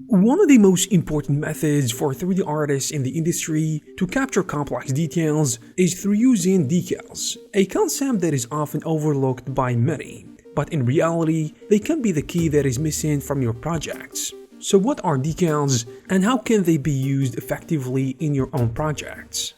One of the most important methods for 3D artists in the industry to capture complex details is through using decals, a concept that is often overlooked by many, but in reality, they can be the key that is missing from your projects. So what are decals and how can they be used effectively in your own projects?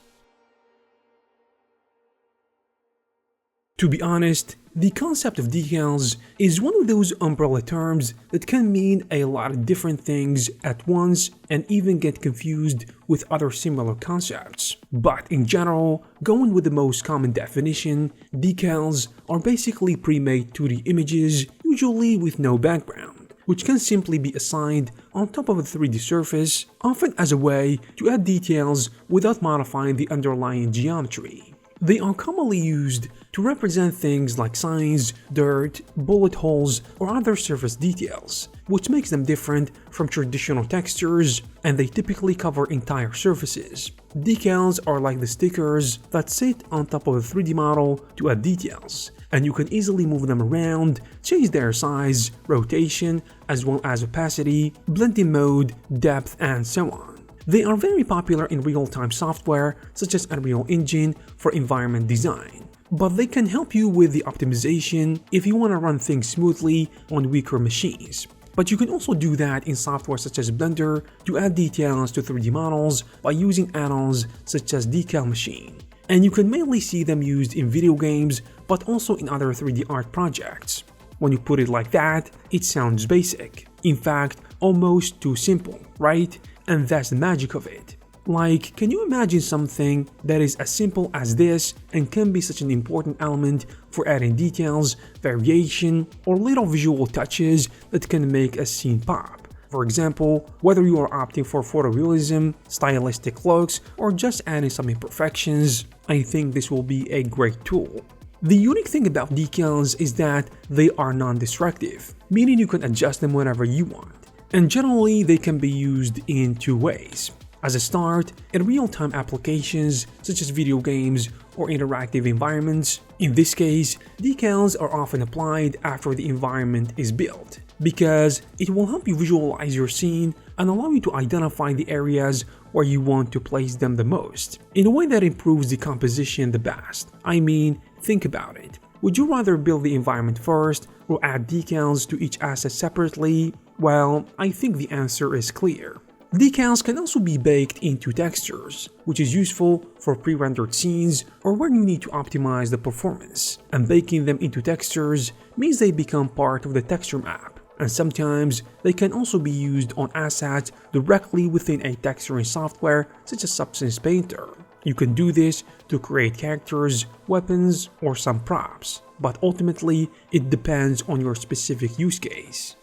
To be honest, the concept of decals is one of those umbrella terms that can mean a lot of different things at once and even get confused with other similar concepts. But in general, going with the most common definition, decals are basically pre-made 2D images, usually with no background, which can simply be assigned on top of a 3D surface, often as a way to add details without modifying the underlying geometry. They are commonly used to represent things like signs, dirt, bullet holes, or other surface details, which makes them different from traditional textures, and they typically cover entire surfaces. Decals are like the stickers that sit on top of a 3D model to add details, and you can easily move them around, change their size, rotation, as well as opacity, blending mode, depth, and so on. They are very popular in real-time software such as Unreal Engine for environment design, but they can help you with the optimization if you want to run things smoothly on weaker machines. But you can also do that in software such as Blender to add details to 3D models by using add-ons such as Decal Machine. And you can mainly see them used in video games, but also in other 3D art projects. When you put it like that, it sounds basic. In fact, almost too simple, right? And that's the magic of it. Like, can you imagine something that is as simple as this and can be such an important element for adding details, variation, or little visual touches that can make a scene pop? For example, whether you are opting for photorealism, stylistic looks, or just adding some imperfections, I think this will be a great tool. The unique thing about decals is that they are non-destructive, meaning you can adjust them whenever you want. And generally, they can be used in two ways. As a start, in real-time applications such as video games or interactive environments. In this case, decals are often applied after the environment is built, because it will help you visualize your scene and allow you to identify the areas where you want to place them the most, in a way that improves the composition the best. I mean, think about it. Would you rather build the environment first or add decals to each asset separately? Well, I think the answer is clear. Decals can also be baked into textures, which is useful for pre-rendered scenes or when you need to optimize the performance. And baking them into textures means they become part of the texture map. And sometimes they can also be used on assets directly within a texturing software such as Substance Painter. You can do this to create characters, weapons, or some props, but ultimately it depends on your specific use case.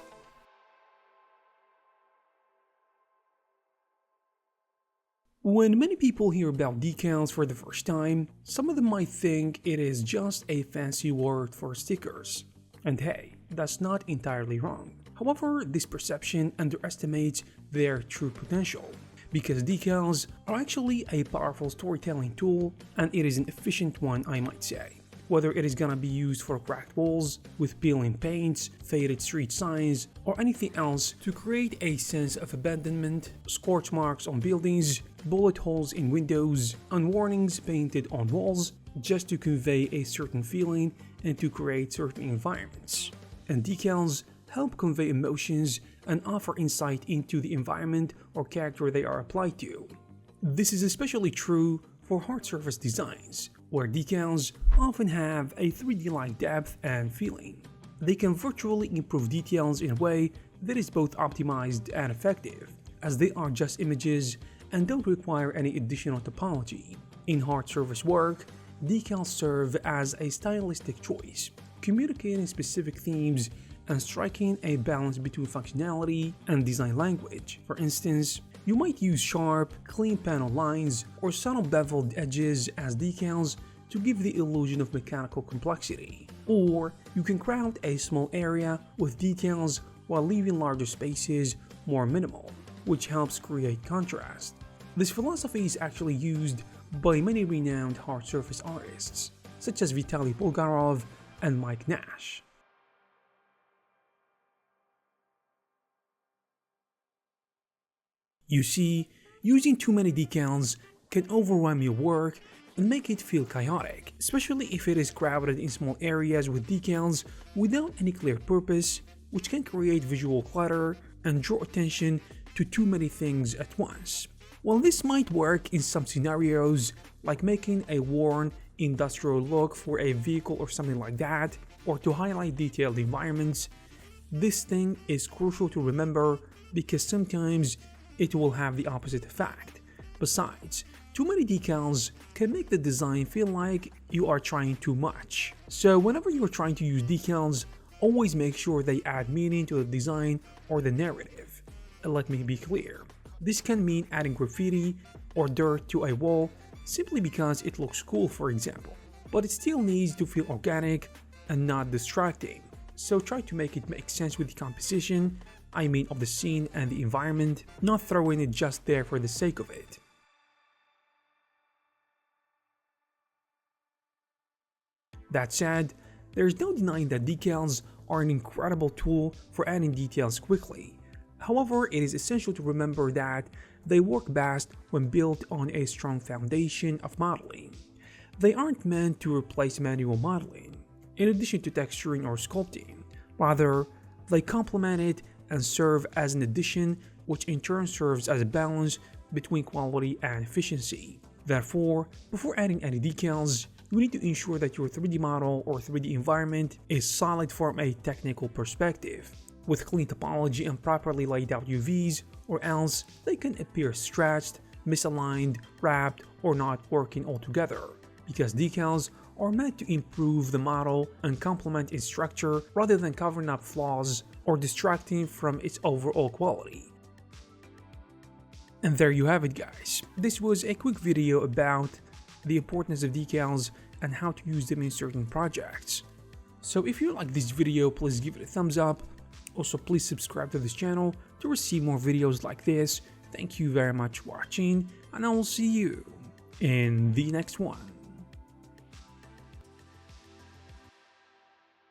When many people hear about decals for the first time, some of them might think it is just a fancy word for stickers. And hey, that's not entirely wrong. However, this perception underestimates their true potential, because decals are actually a powerful storytelling tool, and it is an efficient one, I might say. Whether it is gonna be used for cracked walls, with peeling paints, faded street signs, or anything else to create a sense of abandonment, scorch marks on buildings, bullet holes in windows, and warnings painted on walls, just to convey a certain feeling and to create certain environments. And decals help convey emotions and offer insight into the environment or character they are applied to. This is especially true for hard surface designs, where decals often have a 3D-like depth and feeling. They can virtually improve details in a way that is both optimized and effective, as they are just images and don't require any additional topology. In hard surface work, decals serve as a stylistic choice, communicating specific themes and striking a balance between functionality and design language. For instance, you might use sharp, clean panel lines or subtle beveled edges as decals to give the illusion of mechanical complexity. Or you can crowd a small area with decals while leaving larger spaces more minimal, which helps create contrast. This philosophy is actually used by many renowned hard surface artists, such as Vitaly Bulgarov and Mike Nash. You see, using too many decals can overwhelm your work and make it feel chaotic, especially if it is crowded in small areas with decals without any clear purpose, which can create visual clutter and draw attention to too many things at once. While this might work in some scenarios, like making a worn industrial look for a vehicle or something like that, or to highlight detailed environments, this thing is crucial to remember because sometimes it will have the opposite effect. Besides, too many decals can make the design feel like you are trying too much. So whenever you are trying to use decals, always make sure they add meaning to the design or the narrative. And let me be clear, this can mean adding graffiti or dirt to a wall simply because it looks cool, for example. But it still needs to feel organic and not distracting. So try to make it make sense with the composition, of the scene and the environment, not throwing it just there for the sake of it. That said, there's no denying that decals are an incredible tool for adding details quickly. However, it is essential to remember that they work best when built on a strong foundation of modeling. They aren't meant to replace manual modeling, in addition to texturing or sculpting. Rather, they complement it and serve as an addition, which in turn serves as a balance between quality and efficiency. Therefore, before adding any decals, you need to ensure that your 3D model or 3D environment is solid from a technical perspective, with clean topology and properly laid out UVs, or else they can appear stretched, misaligned, wrapped, or not working altogether, because decals are meant to improve the model and complement its structure rather than covering up flaws or distracting from its overall quality. And there you have it, guys. This was a quick video about the importance of decals and how to use them in certain projects. So if you like this video, please give it a thumbs up. Also, please subscribe to this channel to receive more videos like this. Thank you very much for watching, and I will see you in the next one.